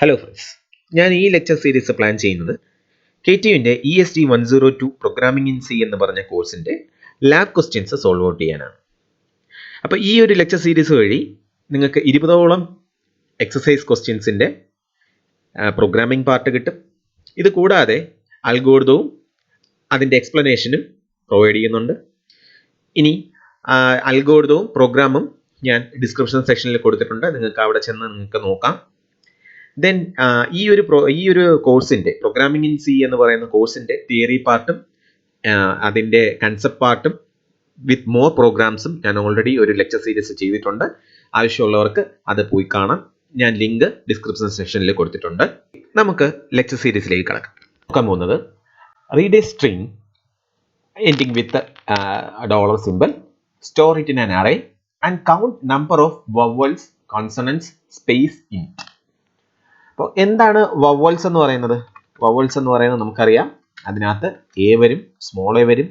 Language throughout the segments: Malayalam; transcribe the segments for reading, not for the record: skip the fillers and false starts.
ഹലോ ഫ്രണ്ട്സ്, ഞാൻ ഈ ലെക്ചർ സീരീസ് പ്ലാൻ ചെയ്യുന്നത് KTUവിൻ്റെ ESD 102 പ്രോഗ്രാമിംഗ് ഇൻ സി എന്ന് പറഞ്ഞ കോഴ്സിൻ്റെ ലാബ് ക്വസ്റ്റ്യൻസ് സോൾവ് ഔട്ട് ചെയ്യാനാണ്. അപ്പോൾ ഈ ഒരു ലെക്ചർ സീരീസ് വഴി നിങ്ങൾക്ക് 20ഓളം എക്സസൈസ് ക്വസ്റ്റ്യൻസിൻ്റെ പ്രോഗ്രാമിംഗ് പാർട്ട് കിട്ടും. ഇത് കൂടാതെ അൽഗോരിതവും അതിൻ്റെ എക്സ്പ്ലനേഷനും പ്രൊവൈഡ് ചെയ്യുന്നുണ്ട്. ഇനി അൽഗോരിതവും പ്രോഗ്രാമും ഞാൻ ഡിസ്ക്രിപ്ഷൻ സെക്ഷനിൽ കൊടുത്തിട്ടുണ്ട്, നിങ്ങൾക്ക് അവിടെ ചെന്ന് നിങ്ങൾക്ക് നോക്കാം. ദെൻ ഈ ഒരു കോഴ്സിൻ്റെ പ്രോഗ്രാമിംഗ് ഇൻ സി എന്ന് പറയുന്ന കോഴ്സിൻ്റെ തിയറി പാർട്ടും അതിൻ്റെ കൺസെപ്റ്റ് പാർട്ടും വിത്ത് മോർ പ്രോഗ്രാംസും ഞാൻ ഓൾറെഡി ഒരു ലെക്ചർ സീരീസ് ചെയ്തിട്ടുണ്ട്. ആവശ്യമുള്ളവർക്ക് അത് പോയി കാണാം. ഞാൻ ലിങ്ക് ഡിസ്ക്രിപ്ഷൻ സെക്ഷനിൽ കൊടുത്തിട്ടുണ്ട്. നമുക്ക് ലെക്ചർ സീരീസിലേക്ക് കടക്കാം. നോക്കാൻ പോകുന്നത് read A string ending with dollar simple, store it in an array and count number of vowels, consonants, space in. അപ്പോൾ എന്താണ് വവൽസ് എന്ന് പറയുന്നത്? വവൽസ് എന്ന് പറയുന്നത് നമുക്കറിയാം, അതിനകത്ത് എ വരും, സ്മോൾ എ വരും,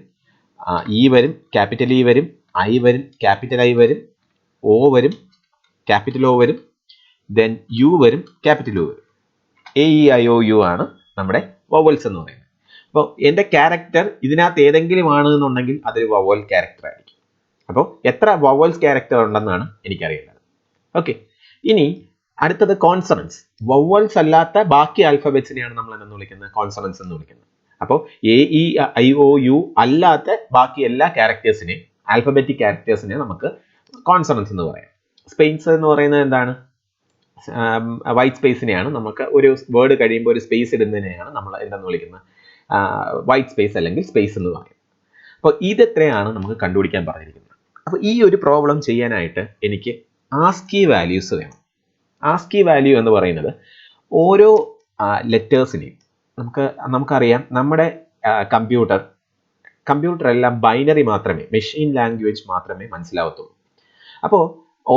ഇ വരും, ക്യാപിറ്റൽ ഇ വരും, ഐ വരും, ക്യാപിറ്റൽ ഐ വരും, ഒ വരും, ക്യാപിറ്റൽ ഒ വരും, ദെൻ യു വരും, ക്യാപിറ്റൽ യു വരും. A E I O U ആണ് നമ്മുടെ വവൽസ് എന്ന് പറയുന്നത്. അപ്പോൾ എൻ്റെ ക്യാരക്ടർ ഇതിനകത്ത് ഏതെങ്കിലും ആണെന്നുണ്ടെങ്കിൽ അതൊരു വവൽ ക്യാരക്ടർ ആയിരിക്കും. അപ്പോൾ എത്ര വവൽസ് ക്യാരക്ടർ ഉണ്ടെന്നാണ് എനിക്കറിയേണ്ടത്. ഓക്കെ, ഇനി അടുത്തത് കോൺസണൻസ്. വവൽസ് അല്ലാത്ത ബാക്കി ആൽഫബറ്റ്സിനെയാണ് നമ്മൾ എന്ന് വിളിക്കുന്നത്, കോൺസണൻസ് എന്ന് വിളിക്കുന്നത്. അപ്പോൾ A E I O U അല്ലാത്ത ബാക്കി എല്ലാ ക്യാരക്ടേഴ്സിനെയും, ആൽഫബറ്റിക് ക്യാരക്ടേഴ്സിനെ നമുക്ക് കോൺസണൻസ് എന്ന് പറയാം. സ്പേസ് എന്ന് പറയുന്നത് എന്താണ്? വൈറ്റ് സ്പേസിനെയാണ് നമുക്ക് ഒരു വേർഡ് കഴിയുമ്പോൾ ഒരു സ്പേസ് ഇടുന്നതിനെയാണ് നമ്മൾ എന്തെന്ന് വിളിക്കുന്നത്, വൈറ്റ് സ്പേസ് അല്ലെങ്കിൽ സ്പേസ് എന്ന് പറയുന്നത്. അപ്പോൾ ഇതെത്രയാണ് നമുക്ക് കണ്ടുപിടിക്കാൻ പറഞ്ഞിരിക്കുന്നത്. അപ്പോൾ ഈ ഒരു പ്രോബ്ലം ചെയ്യാനായിട്ട് എനിക്ക് ആസ്കി വാല്യൂസ് വേണം. ആസ്കി വാല്യൂ എന്ന് പറയുന്നത് ഓരോ ലെറ്റേഴ്സിനെയും നമുക്കറിയാം, നമ്മുടെ കമ്പ്യൂട്ടർ എല്ലാം ബൈനറി മാത്രമേ, മെഷീൻ ലാംഗ്വേജ് മാത്രമേ മനസ്സിലാവത്തുള്ളൂ. അപ്പോൾ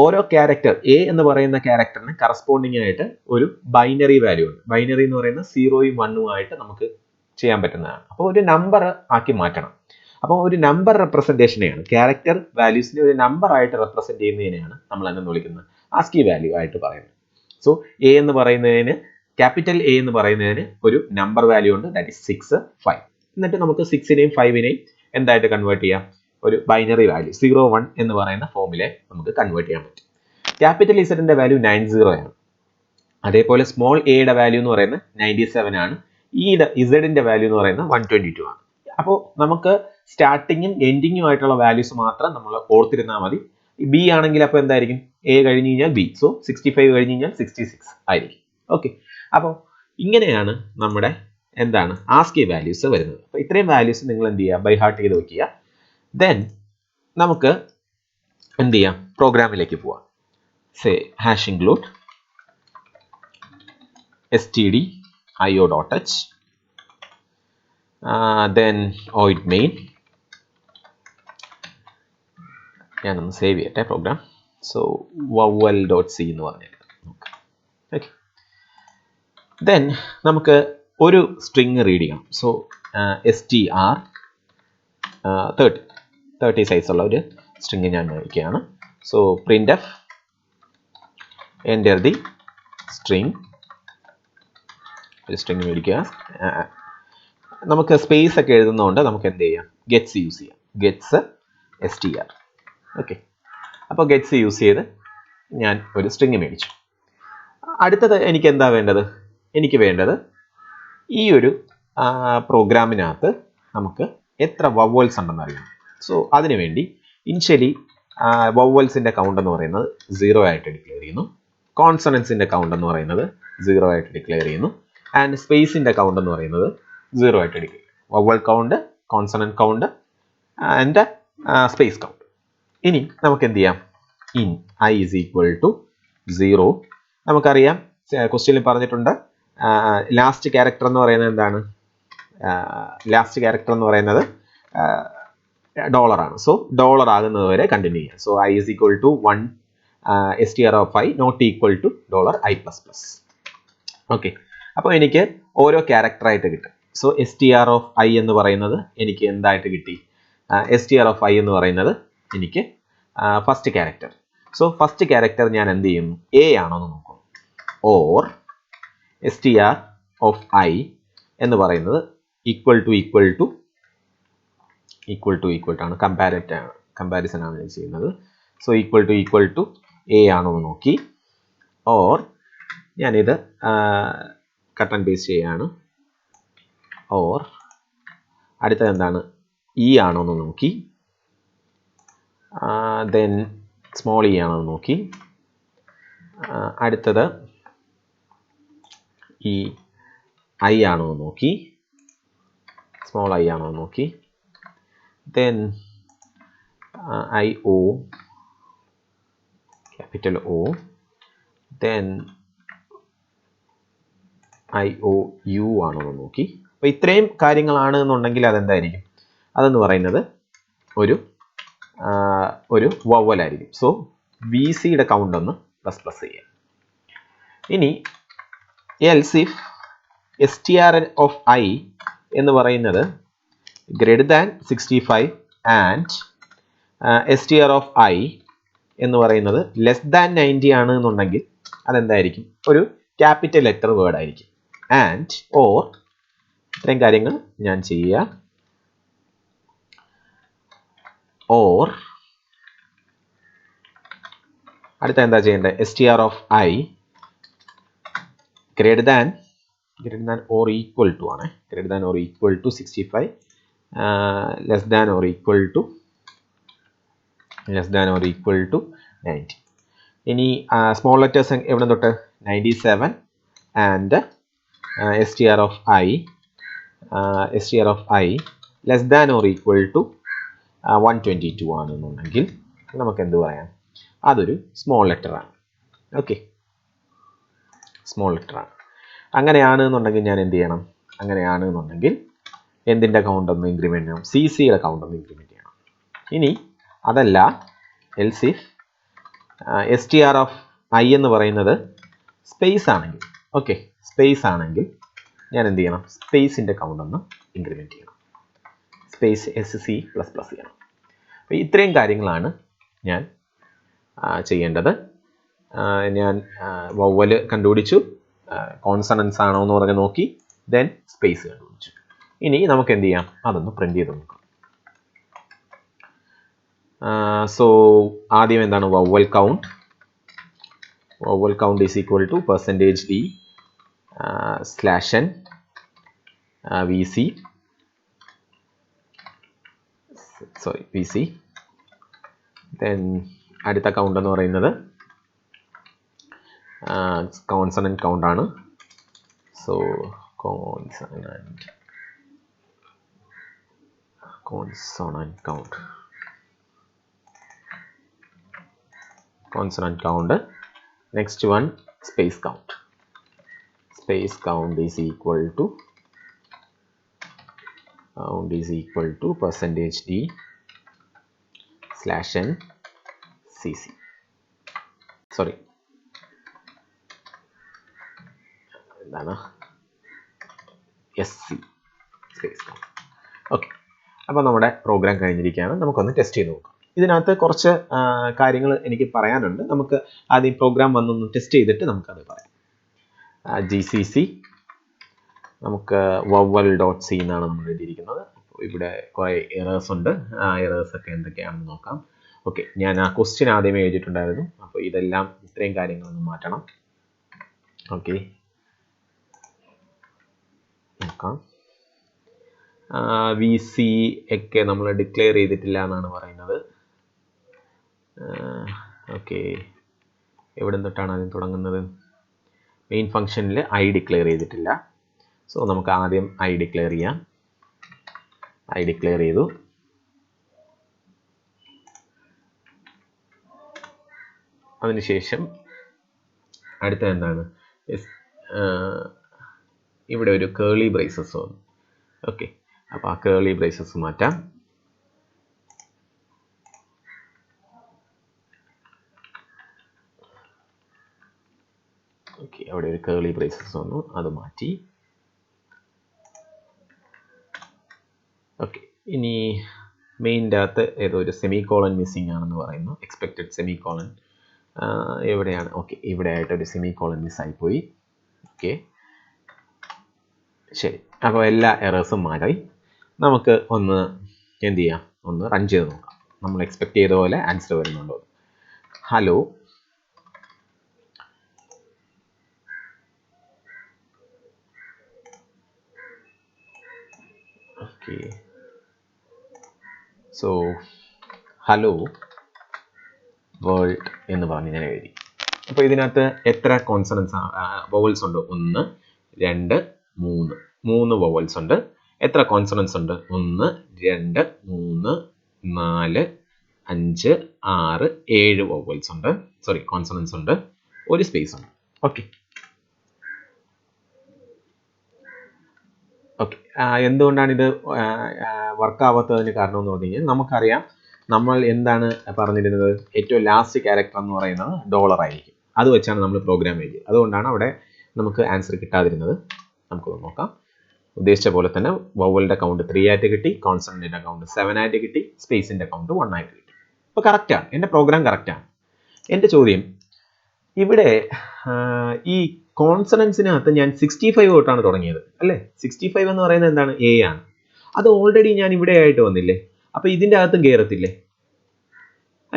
ഓരോ ക്യാരക്ടർ, എ എന്ന് പറയുന്ന ക്യാരക്ടറിന് കറസ്പോണ്ടിങ് ആയിട്ട് ഒരു ബൈനറി വാല്യൂ ഉണ്ട്. ബൈനറി എന്ന് പറയുന്നത് 0യും 1ഉം ആയിട്ട് നമുക്ക് ചെയ്യാൻ പറ്റുന്നതാണ്. അപ്പോൾ ഒരു നമ്പർ ആക്കി മാറ്റണം. അപ്പോൾ ഒരു നമ്പർ റെപ്രസെൻറ്റേഷനെയാണ്, ക്യാരക്ടർ വാല്യൂസിനെ ഒരു നമ്പർ ആയിട്ട് റെപ്രസെൻറ്റ് ചെയ്യുന്നതിനെയാണ് നമ്മൾ എന്ന് വിളിക്കുന്നത് ആസ്കി വാല്യൂ ആയിട്ട് പറയുന്നത്. സോ എ എന്ന് പറയുന്നതിന്, ക്യാപിറ്റൽ എ എന്ന് പറയുന്നതിന് ഒരു നമ്പർ വാല്യൂ ഉണ്ട്, ദാറ്റ് ഈസ് 6, 5. എന്നിട്ട് നമുക്ക് 6നെയും 5നെയും എന്തായിട്ട് കൺവേർട്ട് ചെയ്യാം? ഒരു ബൈനറി വാല്യൂ 0, 1 എന്ന് പറയുന്ന ഫോമിലെ നമുക്ക് കൺവേർട്ട് ചെയ്യാൻ പറ്റും. ക്യാപിറ്റൽ ഇസഡിന്റെ വാല്യൂ 90 ആണ്. അതേപോലെ സ്മോൾ എയുടെ വാല്യൂ എന്ന് പറയുന്നത് 97 ആണ്. ഇസഡിന്റെ വാല്യൂ എന്ന് പറയുന്നത് 122 ആണ്. അപ്പോൾ നമുക്ക് സ്റ്റാർട്ടിങ്ങും എൻഡിങ്ങും ആയിട്ടുള്ള വാല്യൂസ് മാത്രം നമ്മൾ ഓർത്തിരുന്നാൽ മതി. ബി ആണെങ്കിൽ അപ്പോൾ എന്തായിരിക്കും? എ കഴിഞ്ഞ് കഴിഞ്ഞാൽ ബി, സോ 65 കഴിഞ്ഞ് കഴിഞ്ഞാൽ 66 ആയിരിക്കും. ഓക്കെ, അപ്പോൾ ഇങ്ങനെയാണ് നമ്മുടെ എന്താണ് ആസ്കി വാല്യൂസ് വരുന്നത്. അപ്പോൾ ഇത്രയും വാല്യൂസ് നിങ്ങൾ എന്ത് ചെയ്യുക? ബൈ ഹാർട്ട് ചെയ്ത് വെക്കുക. ദെൻ നമുക്ക് എന്ത് ചെയ്യാം? പ്രോഗ്രാമിലേക്ക് പോവാം. Say hash include stdio.h, then void main. ഞാനൊന്ന് സേവ് ചെയ്യട്ടെ പ്രോഗ്രാം. സോ vowel.c എന്ന് പറഞ്ഞേക്കാം. ഓക്കെ, ദെൻ നമുക്ക് ഒരു സ്ട്രിങ് റീഡ് ചെയ്യണം. സോ str 30 സൈസുള്ള ഒരു സ്ട്രിങ് ഞാൻ വയ്ക്കുകയാണ്. So printf enter the string. ഒരു സ്ട്രിങ് മേടിക്കുക. നമുക്ക് സ്പേസ് ഒക്കെ എഴുതുന്നതുകൊണ്ട് നമുക്ക് എന്ത് ചെയ്യാം? ഗെറ്റ്സ് യൂസ് ചെയ്യാം. Gets str. ഓക്കെ, അപ്പോൾ ഗെറ്റ്സ് യൂസ് ചെയ്ത് ഞാൻ ഒരു സ്ട്രിങ് മേടിച്ചു. അടുത്തത് എനിക്ക് എന്താ വേണ്ടത്? എനിക്ക് വേണ്ടത് ഈ ഒരു പ്രോഗ്രാമിനകത്ത് നമുക്ക് എത്ര വവൽസ് ഉണ്ടെന്ന് അറിയണം. സോ അതിനുവേണ്ടി ഇനിഷ്യലി വവൽസിൻ്റെ കൗണ്ട് എന്ന് പറയുന്നത് 0 ആയിട്ട് ഡിക്ലെയർ ചെയ്യുന്നു. കോൺസണൻസിൻ്റെ കൗണ്ട് എന്ന് പറയുന്നത് 0 ആയിട്ട് ഡിക്ലെയർ ചെയ്യുന്നു. ആൻഡ് സ്പേസിൻ്റെ കൗണ്ട് എന്ന് പറയുന്നത് 0 ആയിട്ട് ഡിക്ലെയർ ചെയ്യും. Vowel count, consonant count and space count. ഇനി നമുക്ക് എന്ത് ചെയ്യാം? In i = 0. നമുക്കറിയാം, ക്വസ്റ്റ്യനിൽ പറഞ്ഞിട്ടുണ്ട് ലാസ്റ്റ് ക്യാരക്ടർ എന്ന് പറയുന്നത് എന്താണ്? ലാസ്റ്റ് ക്യാരക്ടർ എന്ന് പറയുന്നത് ഡോളറാണ്. സോ ഡോളർ ആകുന്നത് വരെ കണ്ടിന്യൂ ചെയ്യാം. So i = 1 str(i) not equal to $i++. Okay, അപ്പോൾ എനിക്ക് ഓരോ ക്യാരക്ടറായിട്ട് കിട്ടും. സോ str(i) എന്ന് പറയുന്നത് എനിക്ക് എന്തായിട്ട് കിട്ടി? str(i) എന്ന് പറയുന്നത് എനിക്ക് first character. So first character ഞാൻ എന്ത് ചെയ്യും? എ ആണോ എന്ന് നോക്കും. ഓർ str of I എന്ന് പറയുന്നത് equal to ആണ്, കമ്പാരിസൺ ആണ് ചെയ്യുന്നത്. സോ equal to a ആണോ എന്ന് നോക്കി, ഓർ ഞാനിത് കട്ട് ആൻഡ് പേസ്റ്റ് ചെയ്യാണ്, ഓർ അടുത്തത് എന്താണ് e ആണോ എന്ന് നോക്കി, ദെൻ സ്മോൾ e ആണോ എന്ന് നോക്കി, അടുത്തത് ഈ I ആണോ എന്ന് നോക്കി, സ്മോൾ I ആണോ എന്ന് നോക്കി, then IO, capital O, then IOU ആണോ എന്ന് നോക്കി. അപ്പോൾ ഇത്രയും കാര്യങ്ങളാണ് എന്നുണ്ടെങ്കിൽ അതെന്തായിരിക്കും, അതെന്ന് പറയുന്നത് ഒരു വവ്വൽ ആയിരിക്കും. സോ VCയുടെ കൗണ്ട് ഒന്ന് പ്ലസ് ചെയ്യാം. ഇനി else if str of I എന്ന് പറയുന്നത് greater than 65 and str of I എന്ന് പറയുന്നത് less than 90 ആണ് എന്നുണ്ടെങ്കിൽ അതെന്തായിരിക്കും, ഒരു ക്യാപിറ്റൽ ലെറ്റർ വേർഡ് ആയിരിക്കും. ആൻഡ് ഓർ ഇത്രയും കാര്യങ്ങൾ ഞാൻ ചെയ്യുക, ഓർ അടുത്ത എന്താ ചെയ്യേണ്ടത്, str of I greater than or equal to ആണ്, greater than or equal to 65, less than or equal to 90. ഇനി സ്മോൾ ലെറ്റേഴ്സ് എവിടെ തൊട്ട് 97 and str of I less than or equal to 122 ആണെന്നുണ്ടെങ്കിൽ നമുക്ക് എന്ത് പറയാം, അതൊരു സ്മോൾ ലെറ്റർ ആണ്. ഓക്കെ, സ്മോൾ ലെറ്റർ ആണ്. അങ്ങനെയാണ് എന്നുണ്ടെങ്കിൽ ഞാൻ എന്ത് ചെയ്യണം, അങ്ങനെയാണ് എന്നുണ്ടെങ്കിൽ എന്തിൻ്റെ കൗണ്ട് ഒന്ന് ഇൻക്രിമെൻറ്റ് ചെയ്യണം, CCയുടെ കൗണ്ട് ഒന്ന് ഇൻക്രിമെൻറ്റ് ചെയ്യണം. ഇനി അതല്ല else if str of I എന്ന് പറയുന്നത് സ്പേസ് ആണെങ്കിൽ, ഓക്കെ സ്പേസ് ആണെങ്കിൽ ഞാൻ എന്ത് ചെയ്യണം, സ്പേസിൻ്റെ കൗണ്ട് ഒന്ന് ഇൻക്രിമെൻറ്റ് ചെയ്യണം, സ്പേസ് SC ++ ചെയ്യണം. അപ്പോൾ ഇത്രയും കാര്യങ്ങളാണ് ഞാൻ ചെയ്യേണ്ടത്. ഞാൻ വവ്വൽ കണ്ടുപിടിച്ചു, കോൺസണൻസ് ആണോ എന്ന് പറഞ്ഞ് നോക്കി, ദെൻ സ്പേസ് കണ്ടുപിടിച്ചു. ഇനി നമുക്ക് എന്ത് ചെയ്യാം, അതൊന്ന് പ്രിന്റ് ചെയ്ത് നോക്കാം. സോ ആദ്യം എന്താണ് vowel count is equal to %d /n VC, then അടുത്ത കൗണ്ട് എന്ന് പറയുന്നത് കോൺസണന്റ് കൗണ്ട് ആണ്. So consonant count. Next one space count is equal to %d /n CC, sorry എന്താണ് SC സ്പേസ് കൗണ്ട്. ഓക്കെ, അപ്പോൾ നമ്മുടെ പ്രോഗ്രാം കഴിഞ്ഞിരിക്കുകയാണ്. നമുക്കൊന്ന് ടെസ്റ്റ് ചെയ്ത് നോക്കാം. ഇതിനകത്ത് കുറച്ച് കാര്യങ്ങൾ എനിക്ക് പറയാനുണ്ട്. നമുക്ക് ആദ്യം പ്രോഗ്രാം വന്നൊന്ന് ടെസ്റ്റ് ചെയ്തിട്ട് നമുക്കത് പറയാം. GCC നമുക്ക് vowel.c എന്നാണ് നമ്മൾ എഴുതിയിരിക്കുന്നത്. ഇവിടെ കുറേ എറേഴ്സ് ഉണ്ട്. ആ എറേഴ്സൊക്കെ എന്തൊക്കെയാണെന്ന് നോക്കാം. ഓക്കെ, ഞാൻ ആ ക്വസ്റ്റ്യൻ ആദ്യമേ എഴുതിയിട്ടുണ്ടായിരുന്നു. അപ്പോൾ ഇതെല്ലാം ഇത്രയും കാര്യങ്ങളൊന്ന് മാറ്റണം. ഓക്കെ, നോക്കാം. VC ഒക്കെ നമ്മൾ ഡിക്ലെയർ ചെയ്തിട്ടില്ല എന്നാണ് പറയുന്നത്. ഓക്കെ, എവിടെ തൊട്ടാണ് ആദ്യം തുടങ്ങുന്നത്? മെയിൻ ഫംഗ്ഷനിൽ I ഡിക്ലെയർ ചെയ്തിട്ടില്ല. സോ നമുക്ക് ആദ്യം I ഡിക്ലെയർ ചെയ്യാം. I ഡിക്ലെയർ ചെയ്തു. അതിനുശേഷം അടുത്ത എന്താണ്, ഇവിടെ ഒരു കേളി ബ്രേസസ് വന്നു. ഓക്കെ, അപ്പോൾ ആ കേളി ബ്രേസസ് മാറ്റാം. ഓക്കെ, അവിടെ ഒരു കേളി ബ്രേസസ് വന്നു, അത് മാറ്റി. ഓക്കെ, ഇനി മെയിൻ്റെ അകത്ത് ഏതോ ഒരു സെമികോളൻ മിസ്സിംഗ് ആണെന്ന് പറയുന്നു. എക്സ്പെക്റ്റഡ് സെമികോളൻ എവിടെയാണ്? ഓക്കെ, ഇവിടെ ആയിട്ട് ഒരു സെമികോളൻ മിസ്സായിപ്പോയി. ഓക്കെ, ശരി, അപ്പോൾ എല്ലാ എറേഴ്സും മാറി. നമുക്ക് ഒന്ന് എന്ത് ചെയ്യാം, ഒന്ന് റൺ ചെയ്ത് നോക്കാം. നമ്മൾ എക്സ്പെക്ട് ചെയ്ത പോലെ ആൻസർ വരുന്നുണ്ടോ. Hello, okay. So hello world എന്ന് പറഞ്ഞ് ഞാൻ എഴുതി. അപ്പോൾ ഇതിനകത്ത് എത്ര കോൺസണൻസ് വവൽസ് ഉണ്ട്? 1 2 3 3 വവൽസ് ഉണ്ട്. എത്ര കോൺസണൻസ് ഉണ്ട്? 1 2 3 4 5 6 7 വവൽസ് ഉണ്ട്. സോറി, കോൺസണൻസ് ഉണ്ട്. ഒരു സ്പേസ് ഉണ്ട്. Okay okay. എന്തുകൊണ്ടാണ് ഇത് വർക്ക് ആവാത്തതിന് കാരണം എന്ന് പറഞ്ഞു കഴിഞ്ഞാൽ, നമുക്കറിയാം നമ്മൾ എന്താണ് പറഞ്ഞിരുന്നത്, ഏറ്റവും ലാസ്റ്റ് ക്യാരക്ടർ എന്ന് പറയുന്നത് ഡോളർ ആയിരിക്കും. അത് വെച്ചാണ് നമ്മൾ പ്രോഗ്രാം എഴുതിയത്. അതുകൊണ്ടാണ് അവിടെ നമുക്ക് ആൻസർ കിട്ടാതിരുന്നത്. നമുക്കൊന്ന് നോക്കാം. ഉദ്ദേശിച്ച പോലെ തന്നെ വവലിൻ്റെ കൗണ്ട് 3 ആയിട്ട് കിട്ടി, കോൺസണൻറ്റിൻ്റെ കൗണ്ട് 7 ആയിട്ട് കിട്ടി, സ്പേസിൻ്റെ കൗണ്ട് 1 ആയിട്ട് കിട്ടി. അപ്പോൾ കറക്റ്റാണ്, എൻ്റെ പ്രോഗ്രാം കറക്റ്റാണ്. എൻ്റെ ചോദ്യം, ഇവിടെ ഈ കോൺസണൻസിനകത്ത് ഞാൻ 65 തൊട്ടാണ് തുടങ്ങിയത് അല്ലേ? 65 എന്ന് പറയുന്നത് എന്താണ്? എ ആണ്. അത് ഓൾറെഡി ഞാൻ ഇവിടെ ആയിട്ട് വന്നില്ലേ? അപ്പോൾ ഇതിൻ്റെ അകത്തും കയറത്തില്ലേ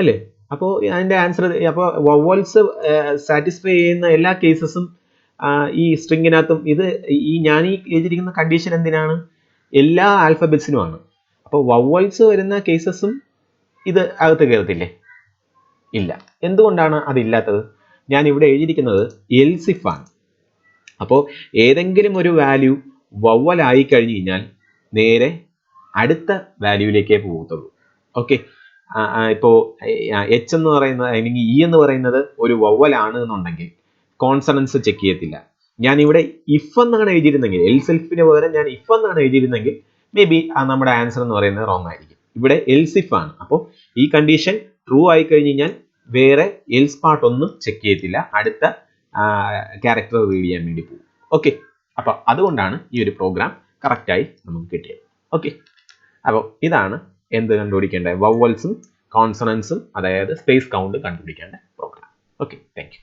അല്ലേ? അപ്പോൾ അതിൻ്റെ ആൻസർ, അപ്പോൾ വവൽസ് സാറ്റിസ്ഫൈ ചെയ്യുന്ന എല്ലാ കേസസും ഈ സ്ട്രിങ്ങിനകത്തും ഇത് ഞാൻ ഈ എഴുതിയിരിക്കുന്ന കണ്ടീഷൻ എന്തിനാണ്? എല്ലാ ആൽഫബറ്റ്സിനുമാണ്. അപ്പോൾ വവൽസ് വരുന്ന കേസസും ഇത് അകത്ത് കയറത്തില്ലേ? ഇല്ല. എന്തുകൊണ്ടാണ് അതില്ലാത്തത്? ഞാൻ ഇവിടെ എഴുതിയിരിക്കുന്നത് എൽസ് ഇഫ് ആണ്. അപ്പോൾ ഏതെങ്കിലും ഒരു വാല്യൂ വവൽ ആയി കഴിഞ്ഞു കഴിഞ്ഞാൽ നേരെ അടുത്ത വാല്യൂയിലേക്കേ പോകത്തുള്ളൂ. ഓക്കെ, ഇപ്പോൾ എച്ച് എന്ന് പറയുന്നത് അല്ലെങ്കിൽ ഇ എന്ന് പറയുന്നത് ഒരു വവൽ ആണ് എന്നുണ്ടെങ്കിൽ കോൺസണൻസ് ചെക്ക് ചെയ്യത്തില്ല. ഞാൻ ഇവിടെ ഇഫ് എന്നാണ് എഴുതിയിരുന്നെങ്കിൽ, എൽസ് ഇഫിന് പകരം ഞാൻ ഇഫ് എന്നാണ് എഴുതിയിരുന്നെങ്കിൽ മേ ബി നമ്മുടെ ആൻസർ എന്ന് പറയുന്നത് റോങ് ആയിരിക്കും. ഇവിടെ എൽസ് ഇഫ് ആണ്. അപ്പോൾ ഈ കണ്ടീഷൻ ട്രൂ ആയി കഴിഞ്ഞ് കഴിഞ്ഞാൽ വേറെ എൽസ് പാർട്ട് ഒന്നും ചെക്ക് ചെയ്യത്തില്ല, അടുത്ത ക്യാരക്ടർ റീഡ് ചെയ്യാൻ വേണ്ടി പോകും. ഓക്കെ, അപ്പോൾ അതുകൊണ്ടാണ് ഈ ഒരു പ്രോഗ്രാം കറക്റ്റായി നമുക്ക് കിട്ടിയത്. ഓക്കെ, അപ്പോൾ ഇതാണ് എന്ത് കണ്ടുപിടിക്കേണ്ട വവൽസും കോൺസണൻസും, അതായത് സ്പേസ് കൗണ്ട് കണ്ടുപിടിക്കേണ്ട പ്രോഗ്രാം. Okay, thank U.